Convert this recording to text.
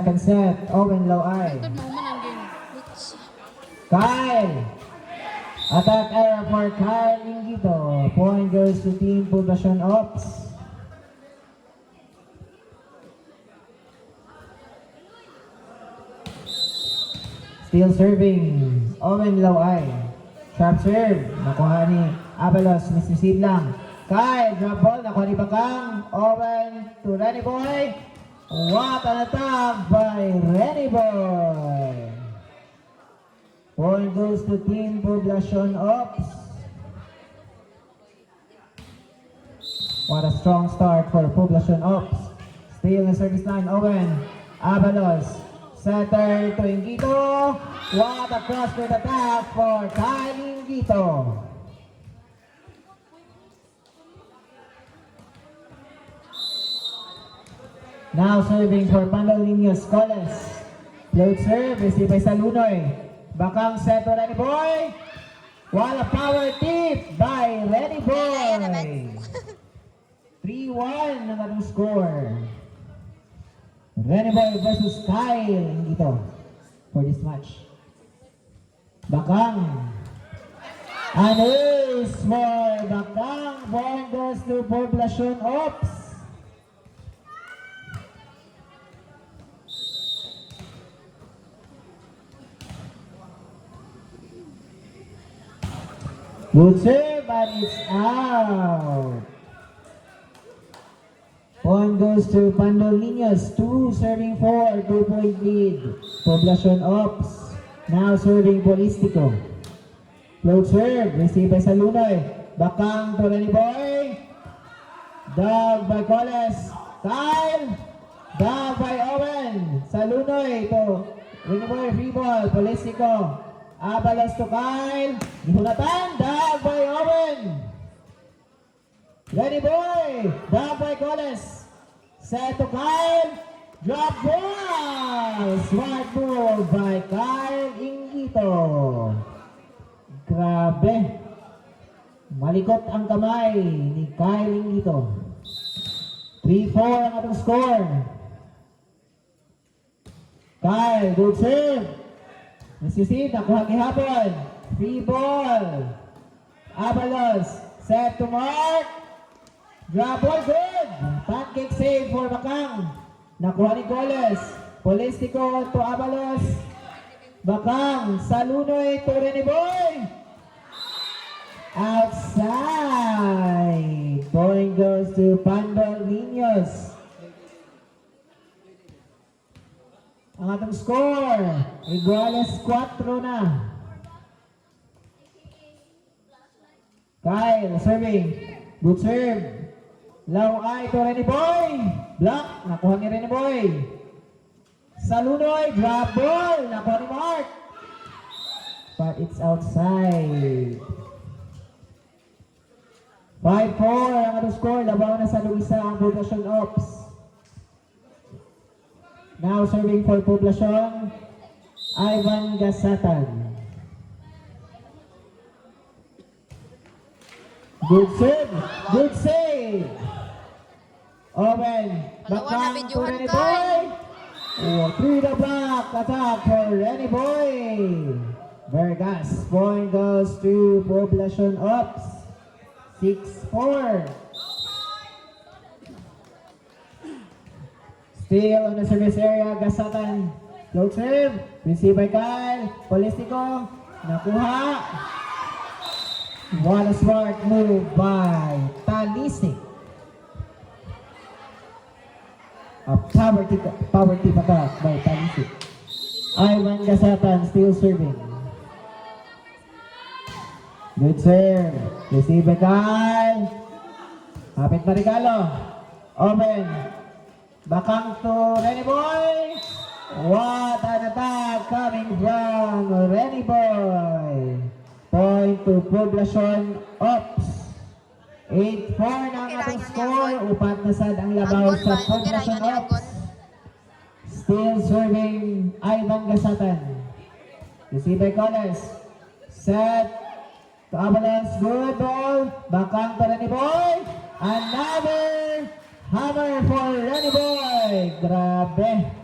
Second set, Owen Low-Eye. Kyle. Attack error for Kyle Ingito. Point goes to Team Poblacion Ops. Still serving, Owen Low-Eye. Sharp serve, nakuha ni Avalos, misisib lang. Kyle, drop ball, nakuha ni Bakang. Owen to Renny Boy. What an attack by Renny Boy. Point goes to Team Poblacion Ops. What a strong start for Poblacion Ops. Still in service line, Owen. Avalos. Setter to Ingito. What a crossfield attack for Kyle Ingito. Now serving for Pandolinios Coles. Float serve, receive by Salunoy. Bakang set to Renny Boy. What a power tip by Renny Boy. 3-1 ang ating score. Renny Boy versus Kyle Ingito for this match. Bakang. And ace for Bakang. Ball goes to Poblacion Ops. Good serve, but it's out. Point goes to Pandolinios. 2 serving 4, 2-point lead. Poblacion Ops. Now serving Polistico. Float serve, receive by Salunoy. Bakang to Renny Boy. Dug by Coles. Kyle. Dug by Owen. Salunoy to Renny Boy, free ball. Polistico. Avalos to Kyle. Dihulatan. Dug by Owen. Renny Boy. Dug by Coles. Set to Kyle. Drop ball. Smart move by Kyle Ingito. Grabe. Malikot ang kamay ni Kyle Ingito. 3-4 ang atong score. Kyle, good serve. Nasisid, nakuha kihapon. Free ball. Avalos, set to mark. Drop ball, good. Pancake save for Bakang. Nakuha ni Coles. Polistico to Avalos. Bakang, Salunoy to Renny Boy. Outside. Point goes to Pandolinios. Ang atong score, iguales 4 na. Kyle serving. Good serve. Low-Eye to Renny Boy. Block. Nakuha ni Renny Boy. Salunoy. Drop ball. Nakuha ni Mark. But it's outside. 5-4 ang atong score. Labaw na sa Luisa ang Poblacion Ops. Now serving for Poblacion, Ivan Gasatan. Good serve, good save. Owen, Bakang to Renny Boy. Through the block, attack for Renny Boy. Vergas, point goes to Poblacion Ops. 6-4. Still on the service area, Gasatan. Float serve, receive by Kyle. Polistico, nakuha. What a smart move by Talisic. A power tip attack by Talisic. Ivan Gasatan still serving. Good serve, receive by Kyle. Kapit na regalo. Open. Bakang to Renny Boy. What an attack coming from Renny Boy. Point to Poblacion Ops. 8-4 na ang ating score. Upat na sad ang labaw sa Poblacion Ops. Still serving Ivan Gasatan. Receive by Coles. Set to Avalos. Good ball. Bakang to Renny Boy. Another hammer for Renny Boy. Grabe.